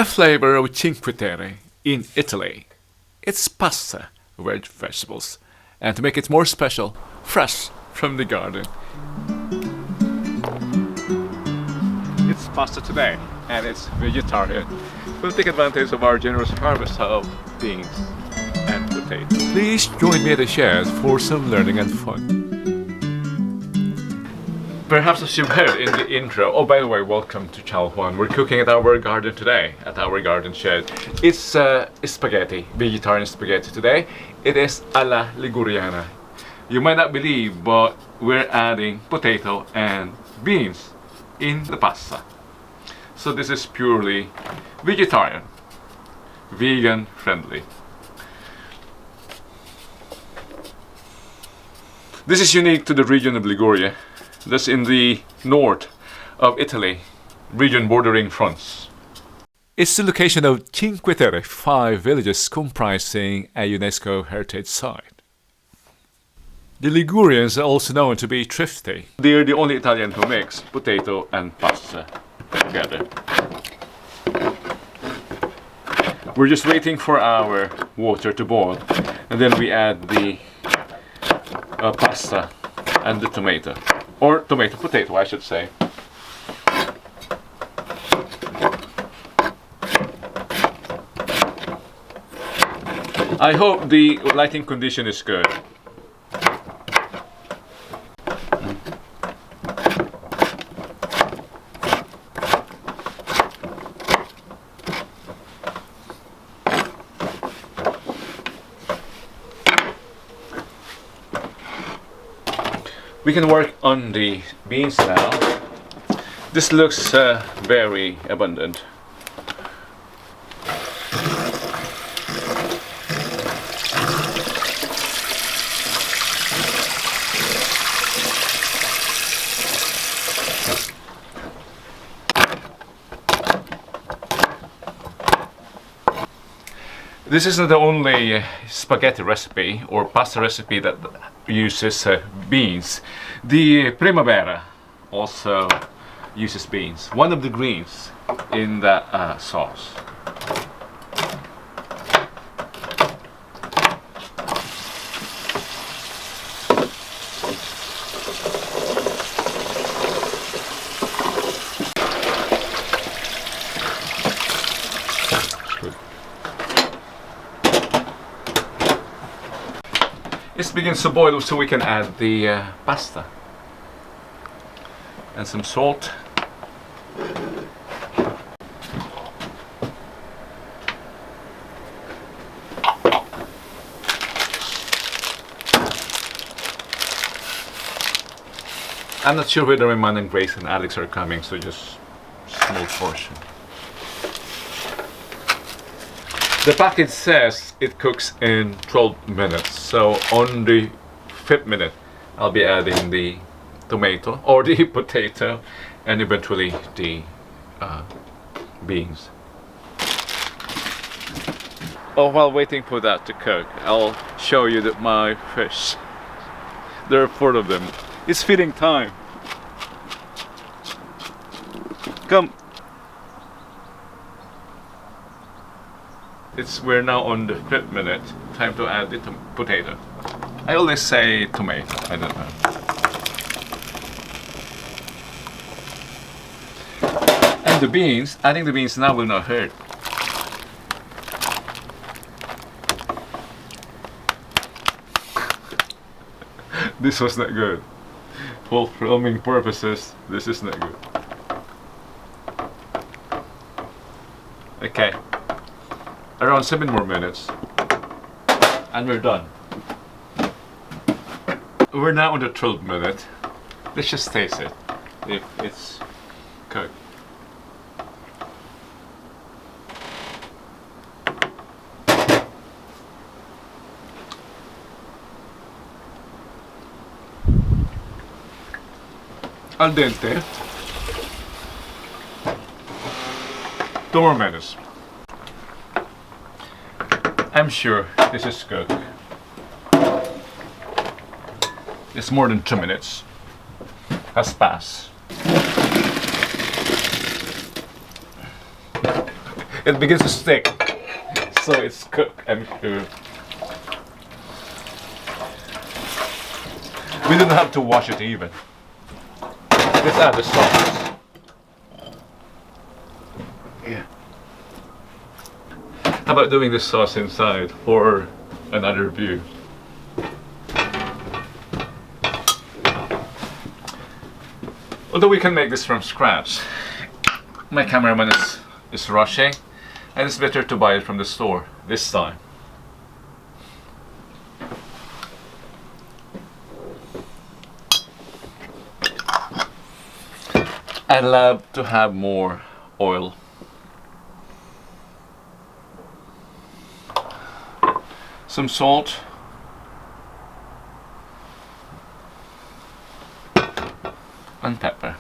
A flavor of Cinque Terre in Italy. It's pasta with vegetables, and to make it more special, fresh from the garden. It's pasta today, and it's vegetarian. We'll take advantage of our generous harvest of beans and potatoes. Please join me at the shares for some learning and fun. Perhaps as you've heard in the intro, oh by the way, welcome to Channel 1. We're cooking at our garden today, at our garden shed. It's spaghetti, vegetarian spaghetti today. It is alla Liguriana. You might not believe, but we're adding potato and beans in the pasta. So this is purely vegetarian, vegan friendly. This is unique to the region of Liguria. That's in the north of Italy, region bordering France. It's the location of Cinque Terre, 5 villages comprising a UNESCO heritage site. The Ligurians are also known to be thrifty. They're the only Italian who mix potato and pasta together. We're just waiting for our water to boil, and then we add the pasta and the tomato. Or potato, I should say. I hope the lighting condition is good. We can work on the beans now. This looks very abundant. This isn't the only spaghetti recipe or pasta recipe that uses beans. The primavera also uses beans, one of the greens in that sauce. It begins to boil, so we can add the pasta and some salt. I'm not sure whether my mom and Grace and Alex are coming, so just small portion. The package says it cooks in 12 minutes, so on the 5th minute I'll be adding the tomato or the potato and eventually the beans. Oh, while waiting for that to cook, I'll show you my fish. There are 4 of them. It's feeding time. Come. We're now on the 5th minute. Time to add the potato. I always say tomato. I don't know. And the beans. Adding the beans now will not hurt. This was not good. For filming purposes, this is not good. Okay. Around 7 more minutes and we're done. We're now on the 12th minute. Let's just taste it if it's cooked. Al dente. 2 more minutes. I'm sure this is good. It's more than 2 minutes has passed. It begins to stick. So it's cooked, I'm sure. We didn't have to wash it even. Let's add the sauce. Yeah. How about doing the sauce inside for another view? Although we can make this from scratch, my cameraman is rushing, and it's better to buy it from the store this time. I love to have more oil. Some salt. And pepper.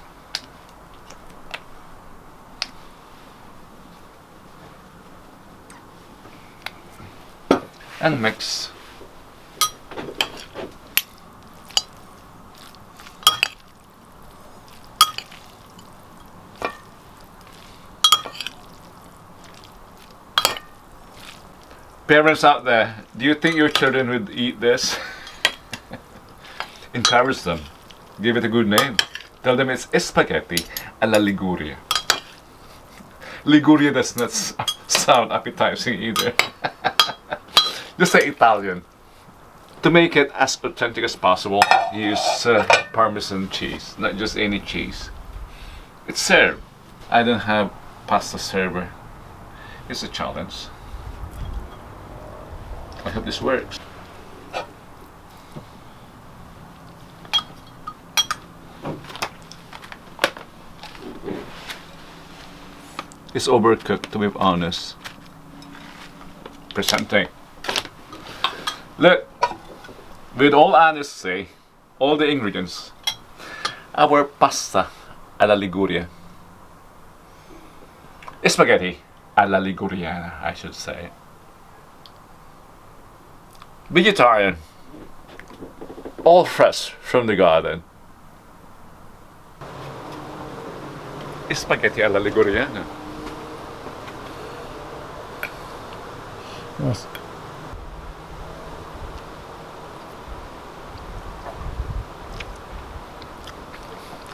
And mix. Parents out there, do you think your children would eat this? Encourage them. Give it a good name. Tell them it's spaghetti alla Liguria. Liguria does not sound appetizing either. Just say Italian. To make it as authentic as possible, use Parmesan cheese, not just any cheese. It's served. I don't have pasta server. It's a challenge. I hope this works. It's overcooked, to be honest. Presenting. Look, with all honesty, all the ingredients, our pasta alla Liguria. Spaghetti alla Liguriana, I should say. Vegetarian. All fresh from the garden. Spaghetti alla Liguriana. Yes.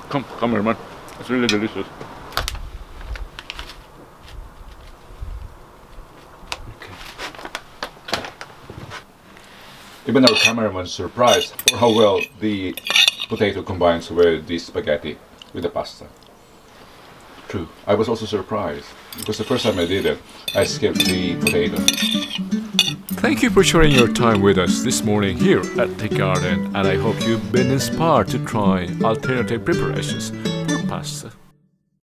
Come here, man. It's really delicious. Okay. Even our cameraman's surprised for how well the potato combines with the spaghetti, with the pasta. True. I was also surprised because the first time I did it, I skipped the potato. Thank you for sharing your time with us this morning here at the garden, and I hope you've been inspired to try alternative preparations for pasta.